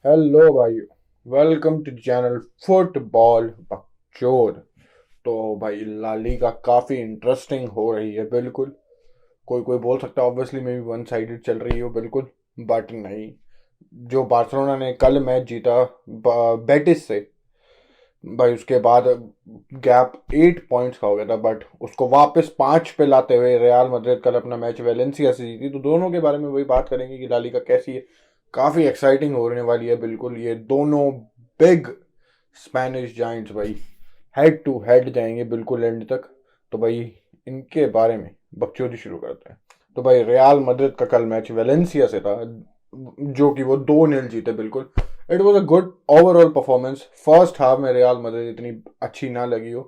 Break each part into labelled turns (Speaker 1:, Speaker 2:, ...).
Speaker 1: Hello भाई, welcome to channel football बकचोद। तो भाई ला लीगा काफ़ी इंटरेस्टिंग हो रही है। बिल्कुल कोई कोई बोल सकता है obviously may be one sided चल रही हो, बिल्कुल। बट नहीं, जो बार्सिलोना ने कल मैच जीता बेटिस से, भाई उसके बाद गैप 8 पॉइंट्स का हो गया था। बट उसको वापस 5 पे लाते हुए रियल मैड्रिड कल अपना मैच वेलेंसिया से जीती। तो दोनों के बारे में वही बात करेंगे कि ला लीगा कैसी है। काफ़ी एक्साइटिंग होने वाली है, बिल्कुल। ये दोनों बिग स्पेनिश जाइंट्स भाई हेड टू हेड जाएंगे बिल्कुल एंड तक। तो भाई इनके बारे में बकचोदी शुरू करते हैं। तो भाई रियल मैड्रिड का कल मैच वेलेंसिया से था, जो कि वो 2-0 जीते, बिल्कुल। It was a good overall performance. First half में रियल मैड्रिड इतनी अच्छी ना लगी हो,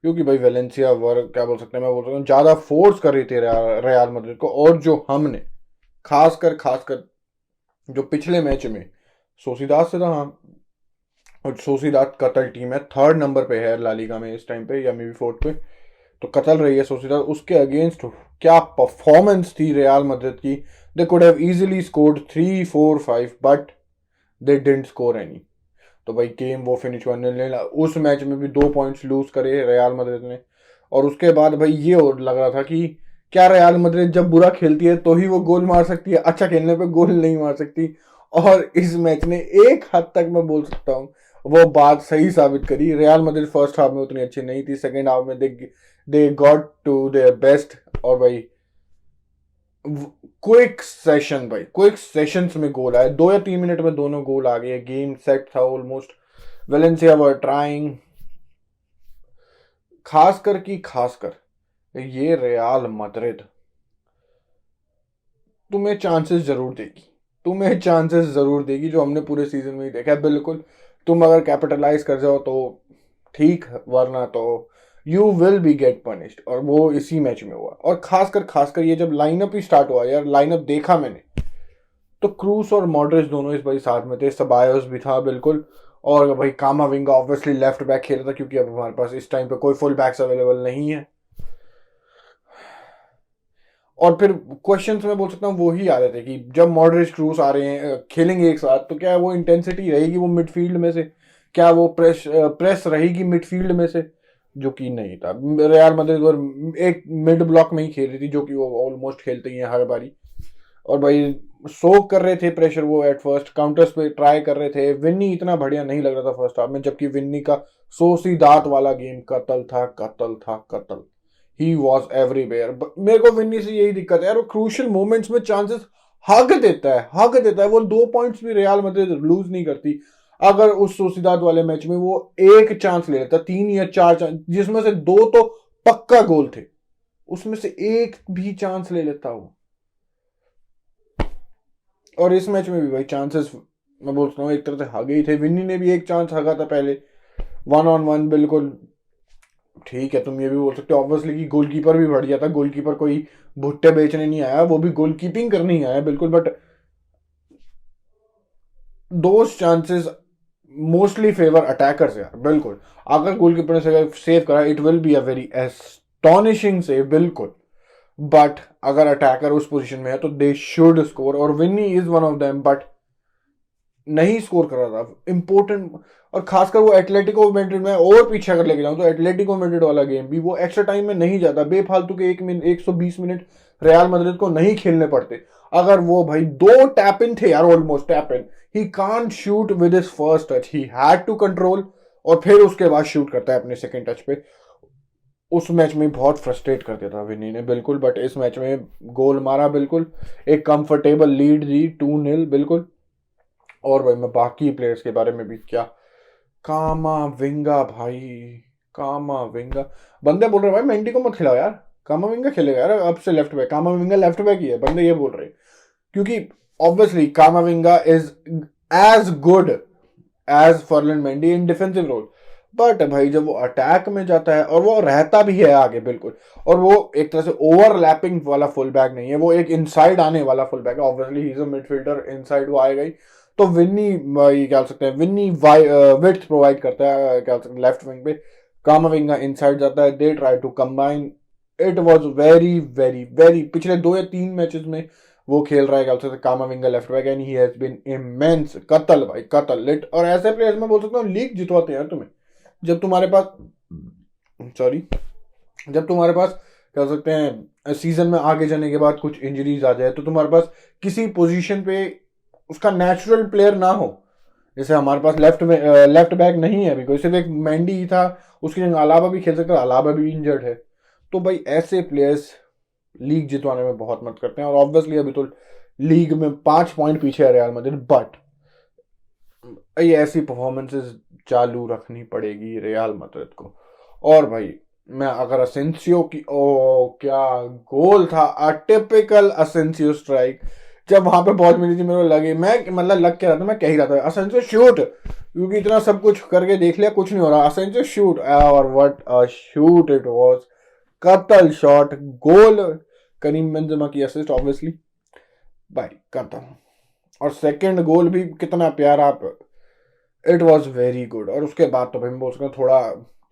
Speaker 1: क्योंकि भाई वेलेंसिया वर क्या बोल सकते हैं, मैं बोल सकता हूँ ज़्यादा फोर्स कर रही थी रियल मैड्रिड को। और जो हमने खासकर जो पिछले मैच में सोसीदाद से था, हाँ, और सोसीदाद कतल टीम है, थर्ड नंबर पे है ला लीगा में इस टाइम पे, या मे बी फोर्थ पे। तो कतल रही है सोसीदाद, उसके अगेंस्ट क्या परफॉर्मेंस थी रियल मैड्रिड की। They could have easily scored 3-4-5, but they didn't score any. तो भाई गेम वो फिनिश 1-0। उस मैच में भी 2 पॉइंट्स लूज करे रियल मैड्रिड ने। और उसके बाद भाई ये और लग रहा था कि क्या रियल मैड्रिड जब बुरा खेलती है तो ही वो गोल मार सकती है, अच्छा खेलने पे गोल नहीं मार सकती। और इस मैच ने एक हद तक मैं बोल सकता हूँ वो बात सही साबित करी। रियल मैड्रिड फर्स्ट हाफ में उतनी अच्छी नहीं थी, सेकेंड हाफ में they got to their best. और भाई क्विक सेशंस में गोल आए, 2 या 3 मिनट में दोनों गोल आ गए। गेम सेट था ऑलमोस्ट। वेलेंसिया वर ट्राइंग, खासकर ये रियल मैड्रिड तुम्हें चांसेस जरूर देगी, जो हमने पूरे सीजन में ही देखा है, बिल्कुल। तुम अगर कैपिटलाइज कर जाओ तो ठीक, वरना तो you will be get punished. और वो इसी मैच में हुआ। और खासकर ये जब लाइनअप ही स्टार्ट हुआ, यार लाइनअप देखा मैंने, तो क्रूस और मॉड्रिच दोनों इस भाई साथ में थे, सबायोस भी था, बिल्कुल। और भाई कामाविंगा ऑब्वियसली लेफ्ट बैक खेल रहा था, क्योंकि अब हमारे पास इस टाइम पे कोई फुल बैक्स अवेलेबल नहीं है। और फिर क्वेश्चंस में बोल सकता हूँ वो ही आ रहे थे कि जब मॉडरेट क्रूस आ रहे हैं खेलेंगे एक साथ, तो क्या वो इंटेंसिटी रहेगी वो मिडफील्ड में से, क्या वो प्रेस रहेगी मिडफील्ड में से, जो कि नहीं था। रियल मैड्रिड एक मिड ब्लॉक में ही खेल रही थी, जो कि वो ऑलमोस्ट खेलते ही हैं हर बारी। और भाई सोक कर रहे थे प्रेशर, वो एट फर्स्ट काउंटर्स पे ट्राई कर रहे थे। विन्नी इतना बढ़िया नहीं लग रहा था फर्स्ट हाफ में, जबकि विन्नी का सोसीदात वाला गेम कतल। He was everywhere. मेरे को विन्नी से यही दिक्कत है यार, वो क्रूशियल मोमेंट्स में चांसेस हक देता है। वो 2 पॉइंट्स भी रियल मैड्रिड लूज नहीं करती। अगर उस सोसीदाद वाले मैच में वो एक चांस ले लेता, 3 या 4 चांस, जिसमें से 2 तो पक्का गोल थे, उसमें से एक भी चांस ले लेता वो। और इस मैच में भी भाई चांसेस मैं बोलता हूँ एक तरह से हगे ही थे। विन्नी ने भी एक चांस हगा था पहले, 1-on-1, बिल्कुल। ठीक है, तुम ये भी बोल सकते हो ऑब्वियसली कि गोलकीपर भी बढ़िया था। गोलकीपर कोई भुट्टे बेचने नहीं आया, वो भी गोलकीपिंग करने ही आया, बिल्कुल। बट दो चांसेस मोस्टली फेवर अटैकर्स यार, बिल्कुल। अगर गोलकीपर ने सेव करा, it will be a very astonishing save, बिल्कुल। बट अगर अटैकर उस पोजीशन में है तो दे शुड स्कोर, और Vinny is one of them, but नहीं स्कोर कर रहा था इंपॉर्टेंट। और खासकर वो एटलेटिको मैड्रिड में, और पीछे अगर लेके जाऊं तो एटलेटिको मैड्रिड वाला गेम भी वो एक्स्ट्रा टाइम में नहीं जाता, बेफालतू के 120 मिनट रियल मैड्रिड को नहीं खेलने पड़ते। अगर वो भाई 2 टैप इन थे यार, almost tap in. He can't shoot with his first touch, he had to control, और फिर उसके बाद शूट करता है अपने सेकंड टच पे। उस मैच में बहुत फ्रस्ट्रेट कर दिया था विनी ने, बिल्कुल। बट इस मैच में गोल मारा, बिल्कुल। एक कंफर्टेबल लीड दी, 2-0, बिल्कुल। और भाई मैं बाकी प्लेयर्स के बारे में भी क्या, कामाविंगा भाई, कामाविंगा। बंदे बोल रहे भाई मेंडी को मत खिलाओ यार, कामाविंगा खेलेगा यार अब से left back. Camavinga left back ही है, बंदे ये बोल रहे हैं, क्योंकि obviously Camavinga is as good as Ferland Mendy in defensive role. But भाई जब वो अटैक में जाता है, और वो रहता भी है आगे, बिल्कुल। और वो एक तरह से ओवरलैपिंग वाला फुल बैक नहीं है, वो एक इनसाइड आने वाला फुल बैक है। Obviously he is a midfielder, inside वो आएगा ही। तो विन्नी भाई क्या सकते हैं, विन्नी विड्थ प्रोवाइड करता है, क्या सकते हैं, लेफ्ट विंग पे। कामाविंगा इनसाइड जाता है, they try to combine. It was very very very, पिछले 2 या 3 मैचेस में वो खेल रहा है क्या बोलते हैं Camavinga left back and he has been immense, कतल भाई कतल लिट। और ऐसे प्लेयर्स मैं बोल सकता हूँ लीग जितवाते हैं तुम्हें, जब तुम्हारे पास सॉरी जब तुम्हारे पास क्या हो सकते हैं सीजन में आगे जाने के बाद कुछ इंजरीज आ जाए, तो तुम्हारे पास किसी पोजीशन पे उसका नेचुरल प्लेयर ना हो। जैसे हमारे पास लेफ्ट बैक नहीं है अभी कोई, सिर्फ एक मेंडी ही था, उसकी जगह अलावा भी खेल सकता है, अलावा भी इंजर्ड है। तो भाई ऐसे प्लेयर्स लीग जितवाने में बहुत मदद करते हैं। और ऑब्वियसली अभी तो लीग में 5 पॉइंट पीछे है रियल मैड्रिड, बट ये ऐसी परफॉर्मेंसेस चालू रखनी पड़ेगी रियल मैड्रिड को। और भाई मैं अगर असेंसियो की, ओ क्या गोल था, टिपिकल असेंसियो स्ट्राइक। जब वहां पे बॉल मिली थी मेरे को लगे, मैं मतलब लग के रहा था, मैं कह ही रहा था असेंसियो शूट, क्योंकि इतना सब कुछ करके देख लिया कुछ नहीं हो रहा, असेंसियो शूट, और what a shoot it was, कतल शॉट, गोल, करीम बेंजेमा की असिस्ट ऑब्वियसली भाई कतल। और सेकंड गोल भी कितना प्यारा, इट वाज वेरी गुड। और उसके बाद तो भाई मैं बोल सकता हूँ थोड़ा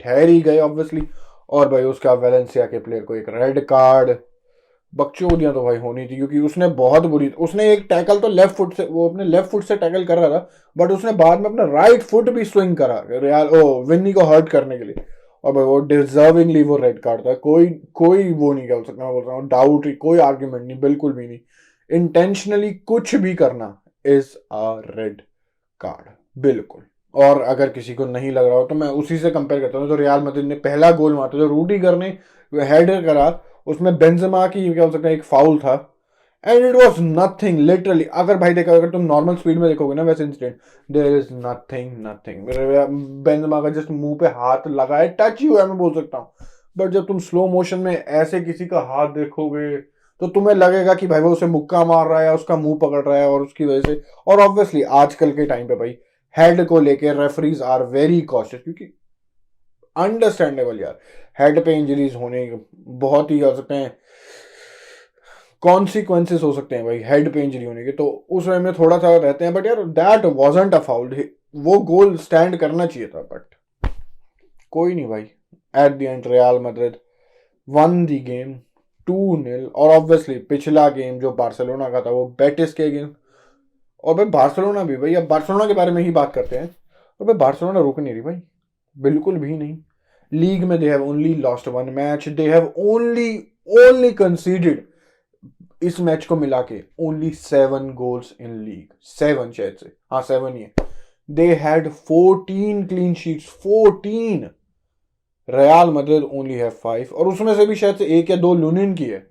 Speaker 1: ठहर ही गए ऑब्वियसली। और भाई उसका वेलेंसिया के प्लेयर को एक रेड कार्ड, बकचोदियां तो भाई होनी थी, क्योंकि उसने बहुत बुरी, उसने एक टैकल तो लेफ्ट फुट से, वो अपने लेफ्ट फुट से टैकल कर रहा था, बट उसने बाद में अपना राइट फुट भी स्विंग करा रियल विन्नी को हर्ट करने के लिए। और भाई वो डिजर्विंगली वो रेड कार्ड था, कोई कोई वो नहीं कर सकता, मैं बोल रहा हूँ डाउट, कोई आर्ग्यूमेंट नहीं, बिल्कुल भी नहीं। इंटेंशनली कुछ भी करना इज अ रेड कार्ड, बिल्कुल। और अगर किसी को नहीं लग रहा हो तो मैं उसी से कंपेयर करता हूँ, तो रियल मैड्रिड ने पहला गोल मारा था जो रूडीगर ने हेडर करा, उसमें बेंजेमा की क्या हो सकता है एक फाउल था, and it was nothing literally. अगर भाई देखा, अगर तुम नॉर्मल स्पीड में देखोगे ना वैसे incident, there is nothing Benzema का जस्ट मुंह पे हाथ लगा है, टच ही हुआ है मैं बोल सकता हूँ। बट जब तुम स्लो मोशन में ऐसे किसी का हाथ देखोगे तो तुम्हें लगेगा कि भाई वो उसे मुक्का मार रहा है, उसका मुंह पकड़ रहा है, और उसकी वजह से। और ऑब्वियसली आजकल के टाइम पे भाई हेड को लेके रेफरीज आर वेरी कॉशियस, क्योंकि अंडरस्टैंडेबल यार, हेड पे इंजरीज होने बहुत ही हो सकते हैं, कॉन्सिक्वेंसेस हो सकते हैं भाई हेड पे इंजरी होने के, तो उस वे में थोड़ा सा रहते हैं। बट यार दैट वाजंट अ फाउल, वो गोल स्टैंड करना चाहिए था, बट कोई नहीं भाई। At the end real Madrid one the game 2-0। और ऑब्वियसली पिछला गेम जो बार्सिलोना का था वो बेटिस के अगेंस्ट, और भाई बार्सिलोना भी, भाई अब बार्सिलोना के बारे में ही बात करते हैं, और भाई बार्सिलोना रुक नहीं रही भाई, बिल्कुल भी नहीं। लीग में they have only lost 1 match, they have only conceded इस मैच को मिला के ओनली 7 गोल्स इन लीग, 7 शायद से, हाँ 7 ही है। They had 14 clean sheets, 14। Real Madrid only है 5, और उसमें से भी शायद से 1 या 2 लुनिन की है।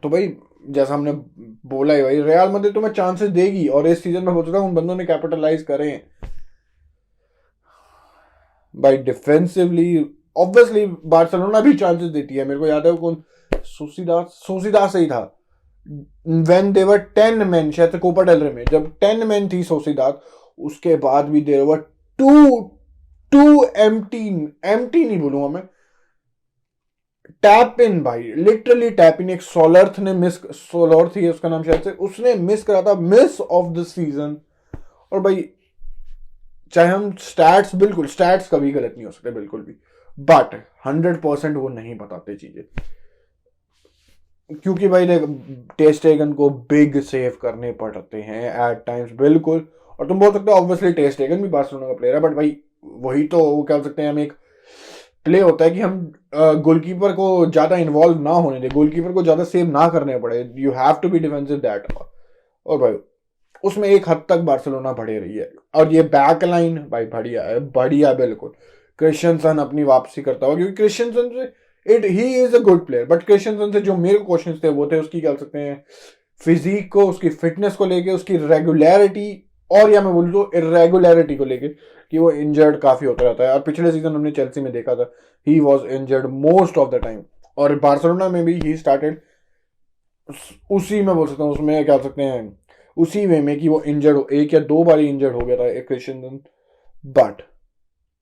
Speaker 1: तो भाई जैसा हमने बोला है भाई, रियल मैड्रिड तुम्हें चांसेस देगी, और इस सीजन में होता था उन बंदों ने कैपिटलाइज करे हैं भाई डिफेंसिवली। ऑब्वियसली बार्सिलोना भी चांसेस देती है, मेरे को याद है कौन, सोसिदाद से ही था, व्हेन दे वर 10 मैन, शायद से कोपा डेल रे में जब 10 मैन थी सोसिदाद, उसके बाद भी देयर वर टू एम्प्टी नहीं बोलूंगा मैं, टैप इन भाई, लिटरली टैप इन। एक सोलर्थ ने मिस, सोलर्थ ही है उसका नाम शायद से, उसने मिस करा था, मिस ऑफ द सीजन। और भाई चाहे हम स्टैट्स, बिल्कुल स्टैट्स कभी गलत नहीं हो सकते बिल्कुल भी, बट 100% वो नहीं बताते चीजें, क्योंकि भाई देख टेस्ट टेगन को बिग सेव करने पड़ते हैं एट टाइम्स, बिल्कुल। और तुम बोल सकते हो ऑब्वियसली टेस्ट टेगन भी बार्सिलोना का प्लेयर है, बट भाई वही तो वो क्या बोल सकते हैं, हम एक प्ले होता है कि हम गोलकीपर को ज्यादा इन्वॉल्व ना होने दे, गोलकीपर को ज्यादा सेव ना करने पड़े, you have to be defensive that. और भाई उसमें एक हद तक बार्सिलोना बढ़े रही है। और ये बैक लाइन भाई बढ़िया है, बढ़िया बिल्कुल। क्रिश्चियनसन अपनी वापसी करता हुआ, क्योंकि क्रिश्चियनसन से he is a good player, but Christiansen से जो मेरे क्वेश्चन थे वो थे उसकी क्या सकते हैं फिजिक को, उसकी फिटनेस को लेके, उसकी रेगुलरिटी, और या मैं बोलूँ तो इरेगुलरिटी को लेके, कि वो इंजर्ड काफी होता रहता है। और पिछले सीजन हमने चेल्सी में देखा था, he was injured most of the time, और बार्सिलोना में भी ही स्टार्टेड उसी में बोल सकता हूँ, उसमें क्या सकते हैं उसी वे में कि वो इंजर्ड हो, 1 या 2 बार इंजर्ड हो गया था एक क्रिश्चियनसन, बट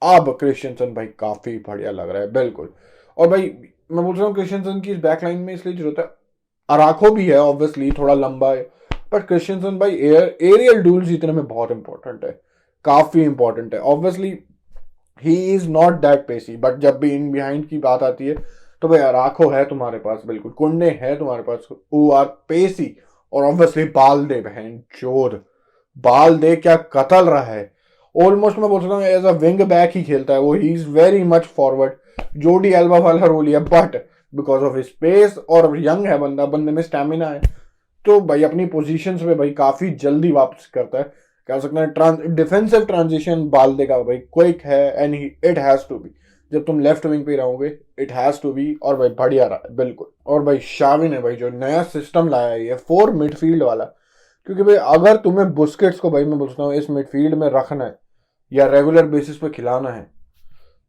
Speaker 1: अब क्रिश्चियनसन भाई काफी बढ़िया लग रहा है बिल्कुल। और भाई मैं बोल रहा हूँ क्रिश्चियनसन की इस बैकलाइन में इसलिए जरूरत है, अराखो भी है ऑब्वियसली थोड़ा लंबा है, बट क्रिश्चियनसन भाई एरियल डूल्स जीतने में बहुत इंपॉर्टेंट है, काफी इंपॉर्टेंट है। Obviously he is not that pacy, but जब भी इन बिहाइंड की बात आती है तो भाई अराखो है तुम्हारे पास, बिल्कुल कुंडे है तुम्हारे पास, हु आर पेसी, और ऑब्वियसली बालदे, बहन चोर बालदे क्या कतल रहा है। ऑलमोस्ट मैं बोल सकता हूँ एज अ विंग बैक ही खेलता है वो, he is very much forward. जोडी एल्बा वाला रोल है, बट बिकॉज ऑफ स्पेस और यंग है बंदा, बंदे में स्टेमिना है, तो भाई अपनी पोजीशन पे भाई काफी जल्दी वापस करता है। कह सकते हैं डिफेंसिव ट्रांजिशन बालदे का भाई क्विक है, and it has to be, जब तुम लेफ्ट विंग पे रहोगे इट हैज टू बी, और भाई बढ़िया रहा है बिल्कुल। और भाई शावी ने भाई जो नया सिस्टम लाया है ये 4 मिडफील्ड वाला, क्योंकि भाई अगर तुम्हें बुस्केट्स को भाई मैं बोलता हूँ इस मिडफील्ड में रखना है या रेगुलर बेसिस पे खिलाना है,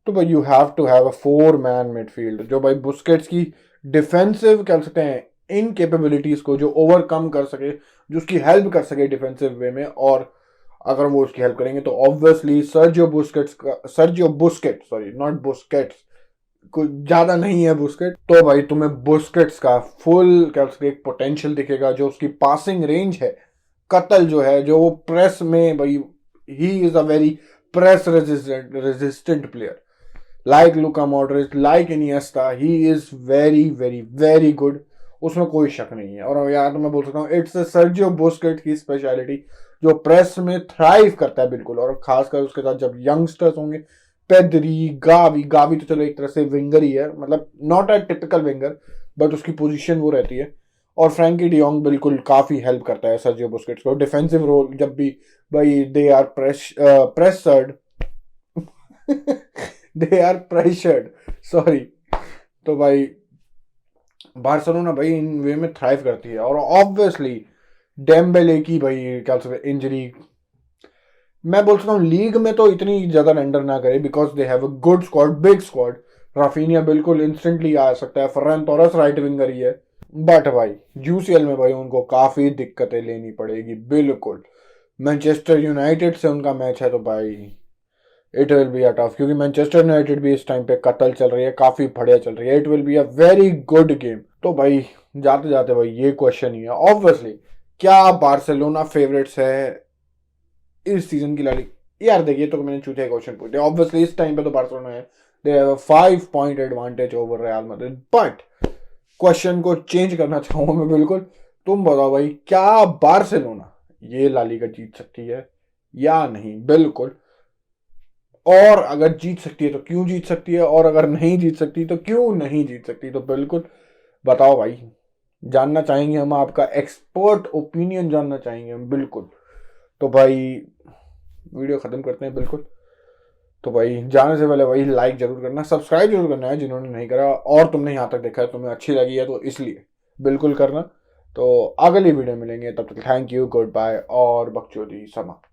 Speaker 1: तो भाई you have to have a 4 man midfield जो भाई बुस्केट्स की डिफेंसिव कह सकते हैं इन कैपेबिलिटीज को जो ओवरकम कर सके, जो उसकी हेल्प कर सके डिफेंसिव वे में। और अगर वो उसकी हेल्प करेंगे तो obviously Sergio Busquets, sorry not Busquets, कुछ ज्यादा नहीं है बुस्केट, तो भाई तुम्हें बुस्केट्स का फुल कह सकते एक पोटेंशियल दिखेगा, जो उसकी पासिंग रेंज है, कतल जो है, जो वो प्रेस में भाई he is a very press resistant player, like Luka Modric, like Iniesta, he is very very very good, उसमें कोई शक नहीं है। और यार तो मैं बोल सकता हूँ इट्स सर्जियो बुस्केट की स्पेशलिटी, जो प्रेस में थ्राइव करता है बिल्कुल, और खासकर उसके साथ जब यंगस्टर्स होंगे, पेदरी, गावी, गावी तो चलो एक तरह से विंगर ही है, मतलब not a typical winger, but उसकी पोजीशन वो रहती है। और फ्रैंकी डियोंग बिल्कुल काफी हेल्प करता है सर्जियो बुस्केट्स को डिफेंसिव रोल, जब भी भाई they are pressured they are pressured, sorry, तो भाई बार्सिलोना भाई इन वे में थ्राइव करती है। और ऑब्वियसली डेम्बेले की भाई क्या सकते इंजरी, मैं बोल सकता हूँ लीग में तो इतनी ज्यादा रेंडर ना करे, because they have a good squad, big squad. Raphinha बिल्कुल इंस्टेंटली आ सकता है, फर्रन टोरस राइट विंगर ही है, बट भाई यूसीएल में भाई उनको काफी दिक्कतें लेनी पड़ेगी बिल्कुल। मैनचेस्टर यूनाइटेड से उनका मैच है तो भाई it will be a tough, क्योंकि मैनचेस्टर यूनाइटेड भी इस टाइम पे कतल चल रही है, काफी बढ़िया चल रही है, it will be a very good game. तो भाई जाते जाते भाई ये क्वेश्चन ही है ऑब्वियसली, क्या बार्सिलोना फेवरेट्स है इस सीजन की लाली? यार देखिए, तो मैंने चूतिया क्वेश्चन पूछे, ऑब्वियसली इस टाइम पे तो बार्सिलोना है, they have a 5 point advantage over real Madrid, but question को चेंज करना चाहूंगा मैं बिल्कुल। तुम बताओ भाई, क्या बार्सिलोना ये ला लीगा जीत सकती है या नहीं? बिल्कुल। और अगर जीत सकती है तो क्यों जीत सकती है, और अगर नहीं जीत सकती तो क्यों नहीं जीत सकती? तो बिल्कुल बताओ भाई, जानना चाहेंगे हम, आपका एक्सपर्ट ओपिनियन जानना चाहेंगे हम बिल्कुल। तो भाई वीडियो खत्म करते हैं बिल्कुल। तो भाई जाने से पहले भाई लाइक जरूर करना, सब्सक्राइब जरूर करना है जिन्होंने नहीं करा, और तुमने यहाँ तक देखा है, तुम्हें अच्छी लगी है तो इसलिए बिल्कुल करना। तो अगली वीडियो मिलेंगे, तब तक थैंक यू, गुड बाय, और बकचोदी समाप्त।